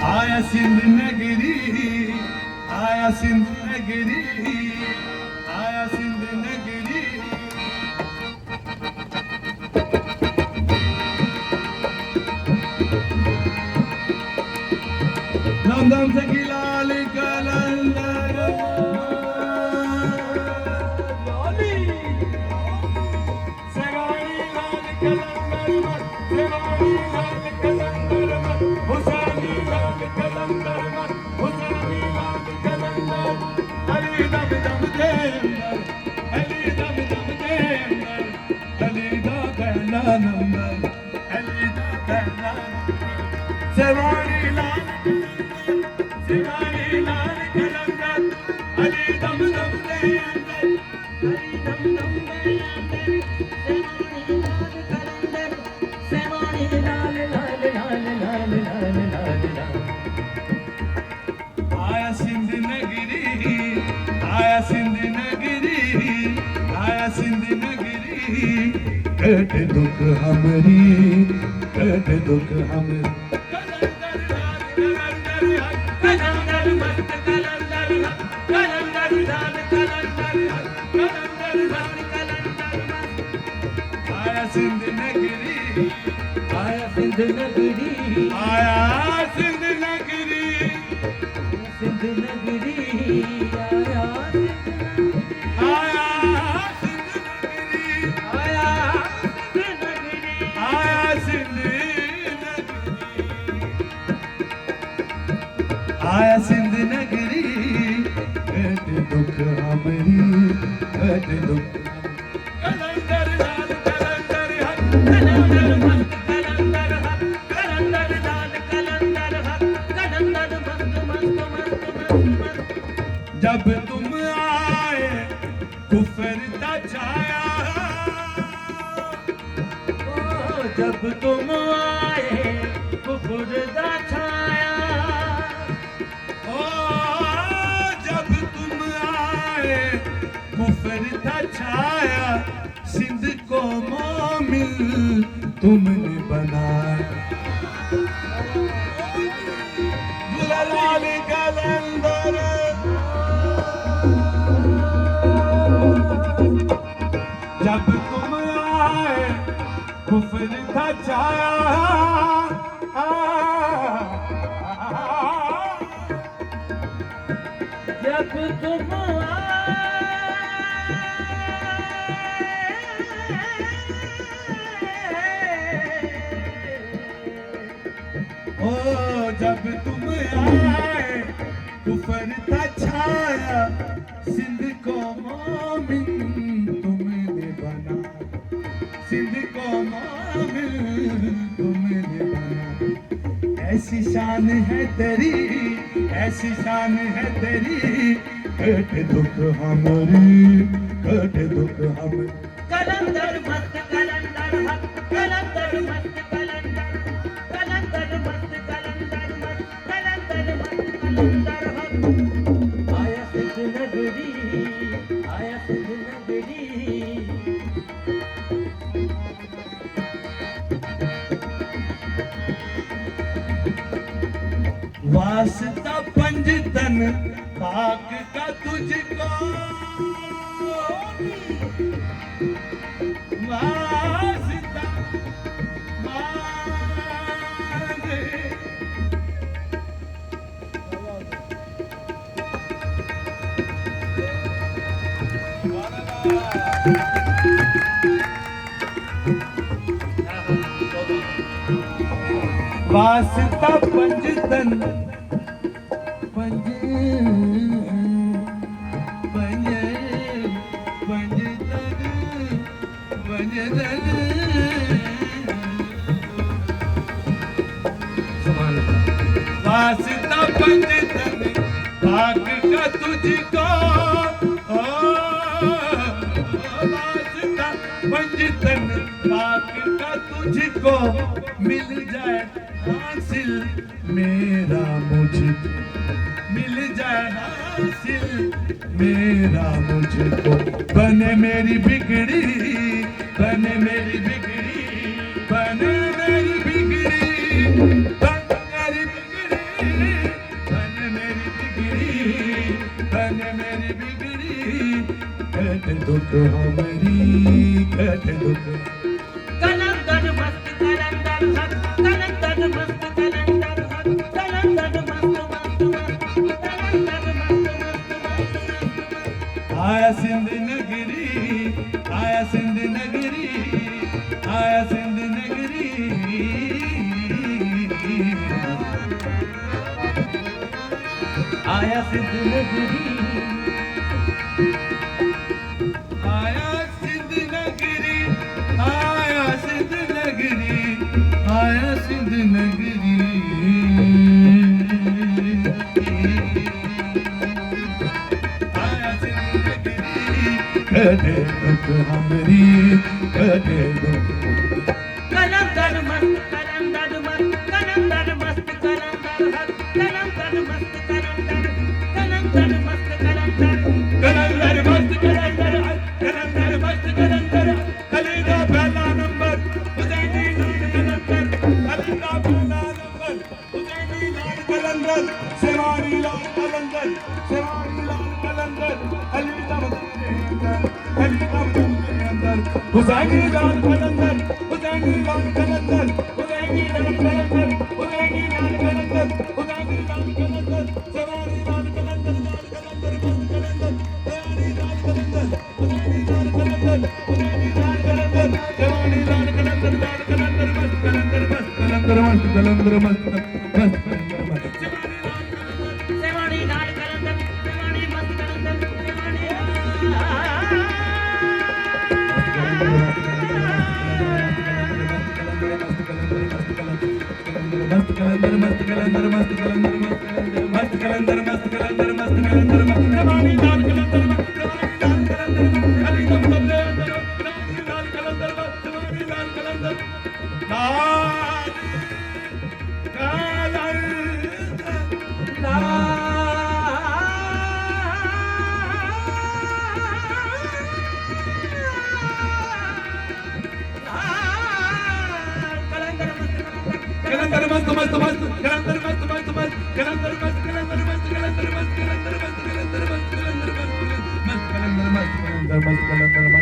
आया सिंध नगरी, आया सिंध नगरी, आया सिंध नगरी। दम दम से लाल कलंदर लाली सगाई लाल कलंदर सगाई लाल कलंदर हुसैनी लाल कलंदर हुसैनी लाल कलंदर अली दम दम दे अली दम दम दे अली दा पहला नंबर अली दा पहला सवारी लाल सवारी लाल कलंदर अली दम दम दे अली दम दम दे सवारी लाल कलंदर सवारी लाल लाल लाल लाल लाल लाल लाल। आया सिंध नगरी, आया सिंध नगरी, आया सिंध नगरी। कट दुख हमरी, कट दुख हमरी। कलंदर मस्त कलंदर कलंदर लाल कलंदर कलंदर मस्त कलंदर आया सिंध नगरी, आया सिंध नगरी, आया सिंध नगरी, सिंध नगरी आया आया सिंध नगरी, आया सिंध नगरी, आया सिंध आया सिंध नगरी। कट दुख हमरी, कट दुख कलंदर लाल कलंदर कलंदर मस्त कलंदर कलंदर लाल कलंदर कलंदर मस्त मस्त मस्त मस्त। जब तुम आए कुफर दा छाया, जब तुम आए कुफर दा छाया, कुफर था छाया सिंध को मोमिन तुमने बनाया। लाल कलंदर जब तुम आए कुफर था छाया, जब तुम जब तुम आए कुफर था छाया सिंध को मोमिन तुमने बना, सिंध को मोमिन तुमने बना। ऐसी शान है तेरी, ऐसी शान है तेरी। कट दुख हमरी, कट दुख हमरी। कलंदर मस्त कलंदर कलंदर मस्त कलंदर कलंदर मस्त कलंदर कलंदर मस्त कलंदर। आया सिंध नगरी, आया सिंध नगरी। वास्ता पंजतन पाक का तुझको, वास्ता मांगे वास्ता पंजतन पंज पंज पंजतन पंजतन वास्ता पंजतन भाग का तुझको, वास्ता पंजतन भाग का तुझको मिल जाए हासिल मेरा मुझको, मिल जाए हासिल मेरा मुझको बने मेरी बिगड़ी, बने मेरी बिगड़ी, बने मेरी बिगड़ी, बने मेरी बिगड़ी, बने मेरी बिगड़ी, बने मेरी बिगड़ी, कट दुख हमारी, कट दुख। कलंदर मस्त कलंदर हक, कलंदर मस्त कलंदर हक, कलंदर मस्त मस्त मस्त, कलंदर मस्त मस्त मस्त। आया सिंध नगरी, आया सिंध नगरी, आया सिंध नगरी, आया सिद्ध नगरी, आया सिंध नगरी, आया सिंध नगरी, आया सिंध नगरी, आया सिंध नगरी, कटे दुख हमरी, कटे दुख। कलंदर मस्त कलंदर मस्त, कलंदर मस्त कलंदर हक, कलंदर मस्त कलंदर, कलंदर मस्त कलंदर, कलंदर मस्त कलंदर, कलंदर मस्त कलंदर, अली दा पहला नंबर, हुसैनी लाल कलंदर, अली दा पहला नंबर, हुसैनी लाल कलंदर, सेवानी लाल कलंदर, सेवानी लाल कलंदर, अली दा अंदर, अली दा अंदर, हुसैनी लाल कलंदर, हुसैनी लाल कलंदर, हुसैनी लाल कलंदर, हुसैनी लाल कलंदर, हुसैनी लाल कलंदर, सेवानी लाल कलंदर, लाल कलंदर मस्त कलंदर, सेवानी लाल कलंदर, हुसैनी लाल कलंदर, हुसैनी लाल कलंदर, सेवानी लाल कलंदर, लाल कलंदर मस्त कलंदर, मस्त कलंदर, मस्त कलंदर, मस्त कलंदर, मस्त कलंदर, मस्त सेवानी लाल कलंदर, सेवानी मस्त कलंदर, सेवानी मस्त कलंदर, मस्त कलंदर, मस्त कलंदर, मस्त कलंदर, मस्त कलंदर, मस्त कलंदर, मस्त सेवानी लाल कलंदर, सेवानी लाल कलंदर, अली दम दम दे अंदर, सेवानी लाल कलंदर, सेवानी लाल कलंदर, लाल कलंदर मस्त मस्त मस्त, कलंदर मस्त मस्त मस्त, कलंदर मस्त, कलंदर मस्त, कलंदर मस्त, कलंदर मस्त, कलंदर मस्त, कलंदर मस्त, मस्त कलंदर मस्त, कलंदर मस्त, कलंदर मस्त।